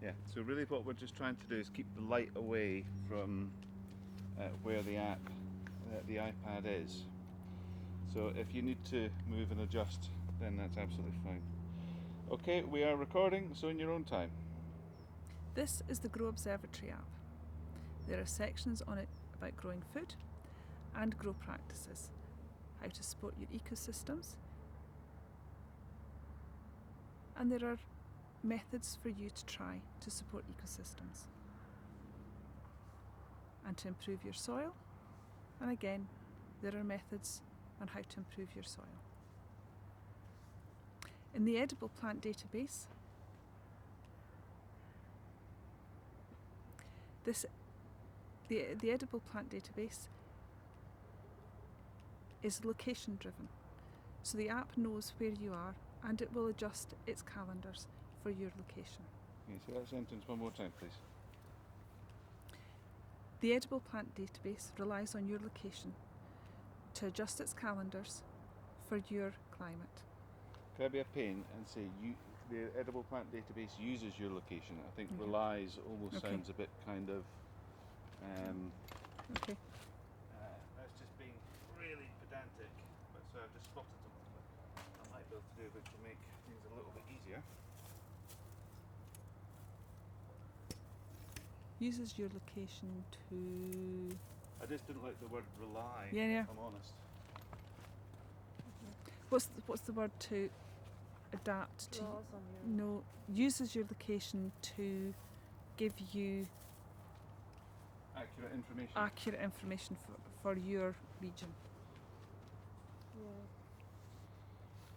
Yeah, so really what we're just trying to do is keep the light away from where the app, the iPad is. So if you need to move and adjust, then that's absolutely fine. Okay, we are recording, so in your own time. This is the Grow Observatory app. There are sections on it about growing food and grow practices, how to support your ecosystems, and there are methods for you to try to support ecosystems and to improve your soil. And again, there are methods on how to improve your soil. In the edible plant database, the edible plant database is location driven. So the app knows where you are and it will adjust its calendars for your location. Can you say that sentence one more time, please? The edible plant database relies on your location to adjust its calendars for your climate. Can I be a pain and say the edible plant database uses your location? I think relies almost sounds a bit kind of... Okay. That's just being really pedantic, but so I've just spotted something that I might be able to do which will make things a little bit easier. Uses your location to... I just didn't like the word rely, Yeah. if I'm honest. What's the word to adapt to? Draws on your... No, uses your location to give you Accurate information. for your region.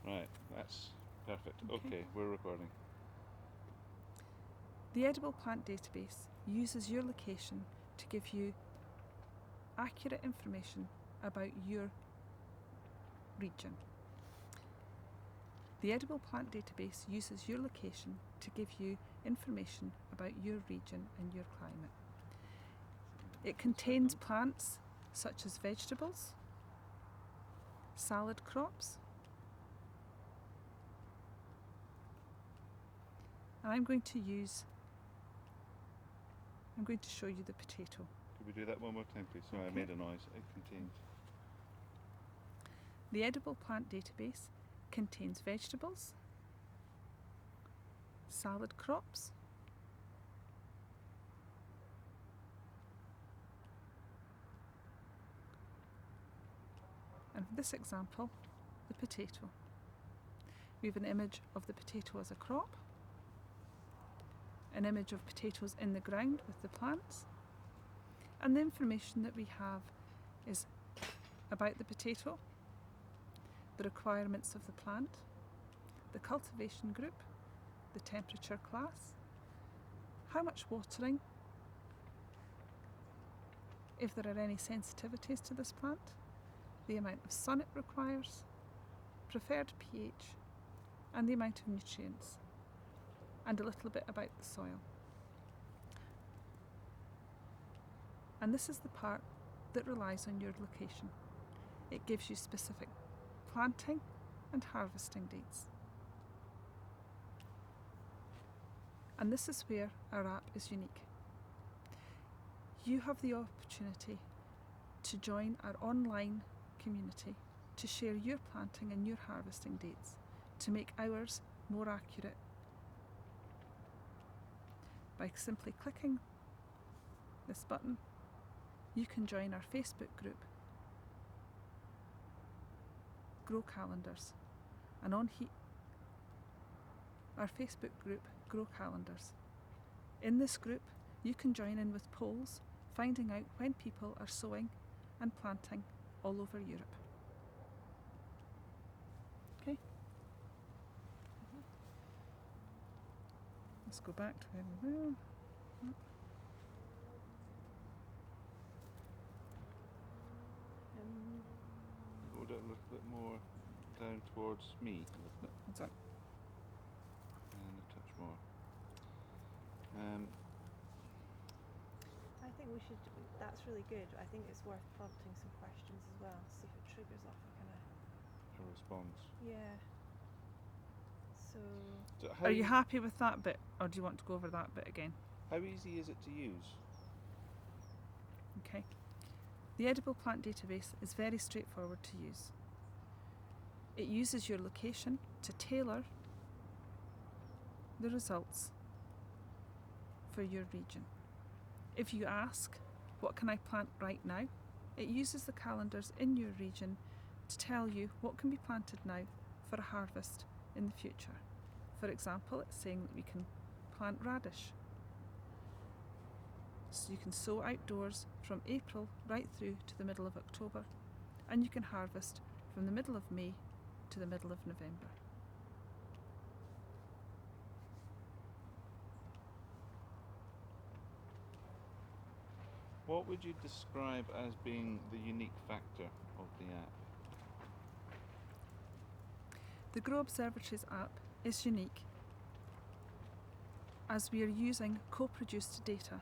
Yeah. Right, that's perfect. Okay, we're recording. The edible plant database uses your location to give you accurate information about your region. The edible plant database uses your location to give you information about your region and your climate. It contains plants such as vegetables, salad crops, and I'm going to show you the potato. Could we do that one more time, please? Sorry, I made a noise. It contains... The edible plant database contains vegetables, salad crops, and for this example, the potato. We have an image of the potato as a crop, an image of potatoes in the ground with the plants, and the information that we have is about the potato, the requirements of the plant, the cultivation group, the temperature class, how much watering, if there are any sensitivities to this plant, the amount of sun it requires, preferred pH, and the amount of nutrients, and a little bit about the soil. And this is the part that relies on your location. It gives you specific planting and harvesting dates. And this is where our app is unique. You have the opportunity to join our online community to share your planting and your harvesting dates to make ours more accurate by simply clicking this button. You can join our Facebook group, Grow Calendars, and on our Facebook group, Grow Calendars. In this group, you can join in with polls, finding out when people are sowing and planting all over Europe. Okay? Let's go back to where we were. Hold it a little bit more down towards me, lift it. What's that? And a touch more. I think we should... That's really good. I think it's worth prompting some questions as well, see if it triggers off a kind of... A response. Yeah. So So Are you happy with that bit, or do you want to go over that bit again? how easy is it to use? Okay. The edible plant database is very straightforward to use. It uses your location to tailor the results for your region. If you ask, what can I plant right now? It uses the calendars in your region to tell you what can be planted now for a harvest in the future. For example, it's saying that we can plant radish. So you can sow outdoors from April right through to the middle of October, and you can harvest from the middle of May to the middle of November. What would you describe as being the unique factor of the app? The Grow Observatories app is unique as we are using co-produced data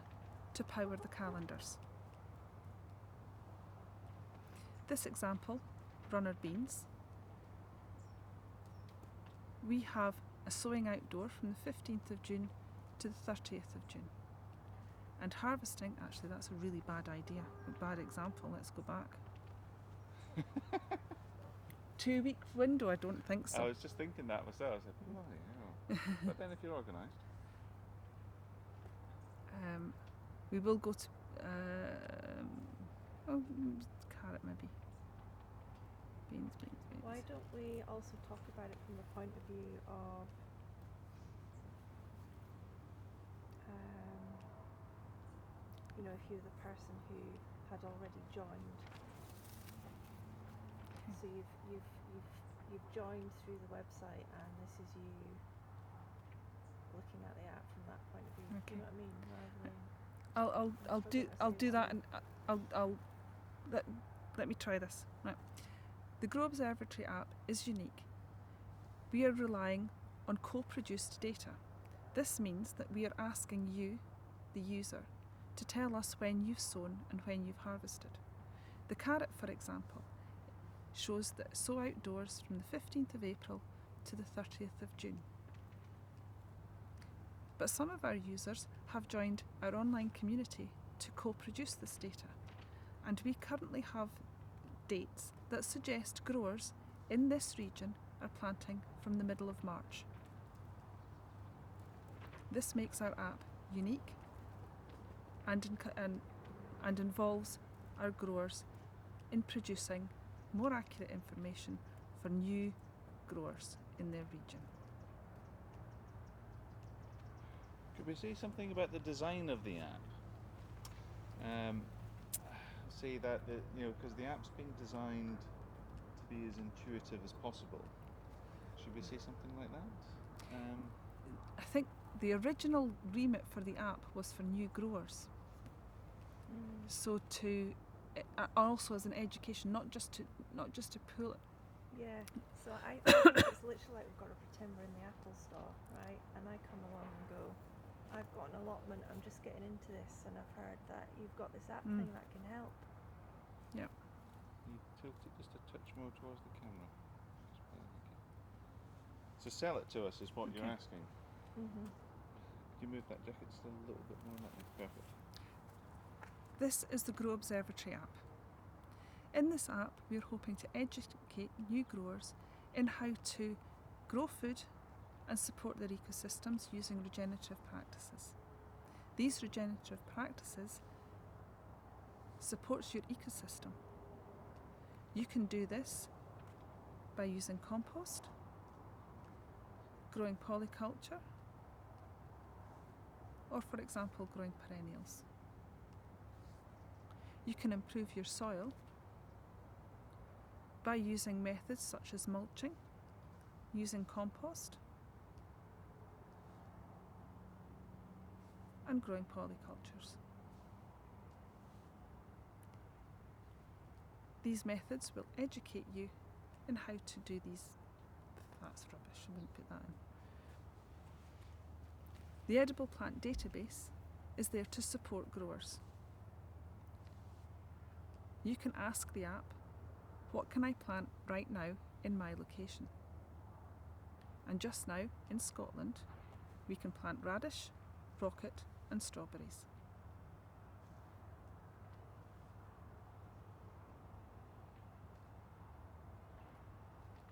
to power the calendars. This example, runner beans, we have a sowing outdoor from the 15th of June to the 30th of June. And harvesting, actually that's a really bad idea, a bad example, let's go back. 2 week window, I don't think so. I was just thinking that myself. I said, bloody hell. But then if you're organised. We will go to, carrot maybe. Beans. why don't we also talk about it from the point of view of if you're the person who had already joined. So you've joined through the website, and this is you looking at the app from that point of view. Do you know what I mean? Rather than I'll do that, and I'll let me try this. Right. The Grow Observatory app is unique. We are relying on co-produced data. This means that we are asking you, the user, to tell us when you've sown and when you've harvested. The carrot, for example, shows that sow outdoors from the 15th of April to the 30th of June. But some of our users have joined our online community to co-produce this data, and we currently have dates that suggest growers in this region are planting from the middle of March. This makes our app unique and involves our growers in producing more accurate information for new growers in their region. Could we say something about the design of the app? Say that because the app's been designed to be as intuitive as possible. Should we say something like that? I think the original remit for the app was for new growers. So also as an education, not just to pull it. Yeah. So I think it's literally like we've got a pretend we're in the Apple store, right? And I come along and go, I've got an allotment, I'm just getting into this, and I've heard that you've got this app thing that can help. Yeah. You tilt it just a touch more towards the camera. So sell it to us is what you're asking. Mm-hmm. Could you move that jacket still a little bit more? That makes perfect. This is the Grow Observatory app. In this app, we are hoping to educate new growers in how to grow food and support their ecosystems using regenerative practices. These regenerative practices supports your ecosystem. You can do this by using compost, growing polyculture, or for example, growing perennials. You can improve your soil by using methods such as mulching, using compost, and growing polycultures. These methods will educate you in how to do these. That's rubbish, I wouldn't put that in. The edible plant database is there to support growers. You can ask the app, what can I plant right now in my location? And just now, in Scotland, we can plant radish, rocket and strawberries.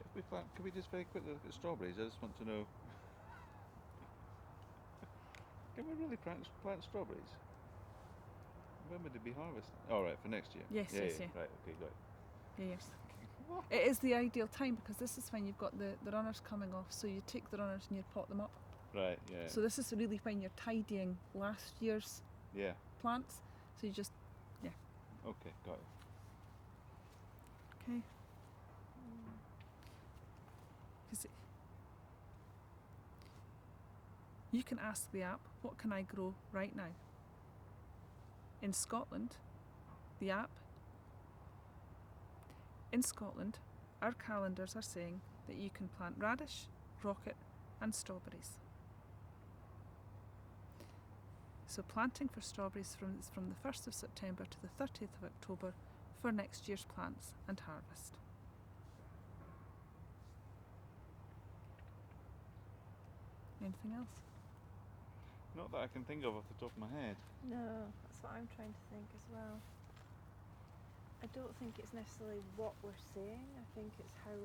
If we plant, can we just very quickly look at strawberries? I just want to know. Can we really plant strawberries? When would they be harvested? Oh, right, for next year. Yes, yeah, yes, yeah. yeah. Right, okay, got it. Yeah, yes. It is the ideal time because this is when you've got the runners coming off, so you take the runners and you pot them up. Right, yeah. So this is really when you're tidying last year's Yeah, plants. So you just, okay, got it. okay. Because you can ask the app, what can I grow right now? In Scotland, our calendars are saying that you can plant radish, rocket and strawberries. So planting for strawberries from the 1st of September to the 30th of October for next year's plants and harvest. Anything else? Not that I can think of off the top of my head. No, that's what I'm trying to think as well. I don't think it's necessarily what we're saying, I think it's how we're